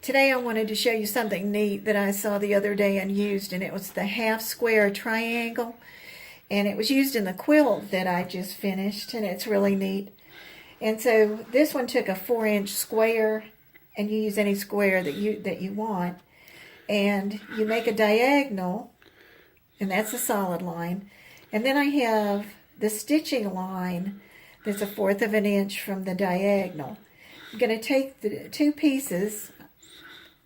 Today I wanted to show you something neat that I saw the other day and used, and it was the half square triangle. And it was used in the quilt that I just finished, and it's really neat. And so this one took a 4-inch square, and you use any square that you want. And you make a diagonal, and that's a solid line. And then I have the stitching line that's 1/4 of an inch from the diagonal. I'm going to take the two pieces,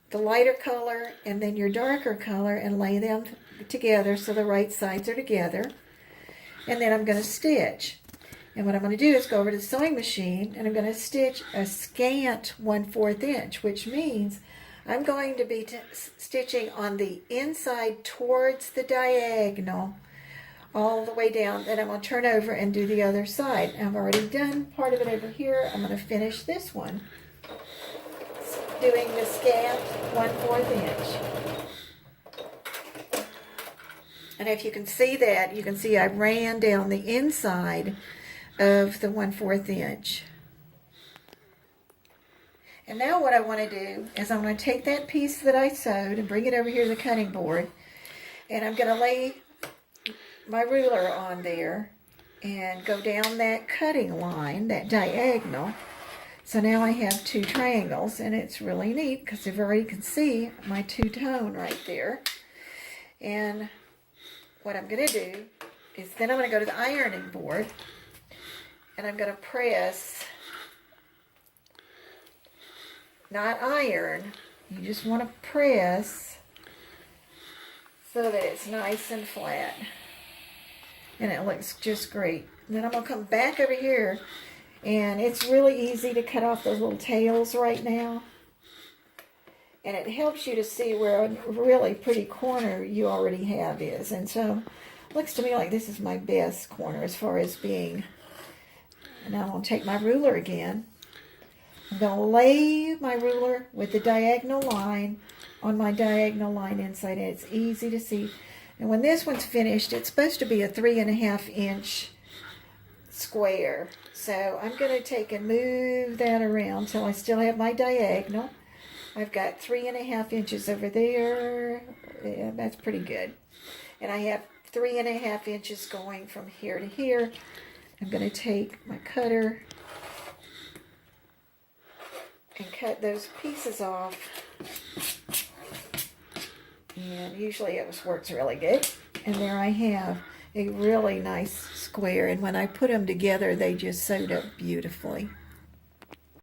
the lighter color and then your darker color, and lay them together so the right sides are together. And then I'm going to stitch. And what I'm going to do is go over to the sewing machine, and I'm going to stitch a scant 1/4 inch, which means I'm going to be stitching on the inside towards the diagonal all the way down. Then I'm going to turn over and do the other side. I've already done part of it over here. I'm going to finish this one, doing the scant 1/4 inch. And if you can see that, you can see I ran down the inside of the 1/4 inch. And now what I want to do is I'm going to take that piece that I sewed and bring it over here to the cutting board, and I'm going to lay my ruler on there and go down that cutting line, that diagonal. So now I have two triangles, and it's really neat because you already can see my two-tone right there. And what I'm going to do is then I'm going to go to the ironing board, and I'm going to press, not iron, you just want to press so that it's nice and flat. And it looks just great. And then I'm going to come back over here, and it's really easy to cut off those little tails right now. And it helps you to see where a really pretty corner you already have is. And so it looks to me like this is my best corner as far as being. And now I'm going to take my ruler again. I'm going to lay my ruler with the diagonal line on my diagonal line inside, and it's easy to see. And when this one's finished, it's supposed to be a 3.5 inch square. So I'm going to take and move that around till I still have my diagonal. I've got 3.5 inches over there. Yeah, that's pretty good. And I have 3.5 inches going from here to here. I'm going to take my cutter and cut those pieces off. And usually it works really good. And there I have a really nice square. And when I put them together, they just sewed up beautifully.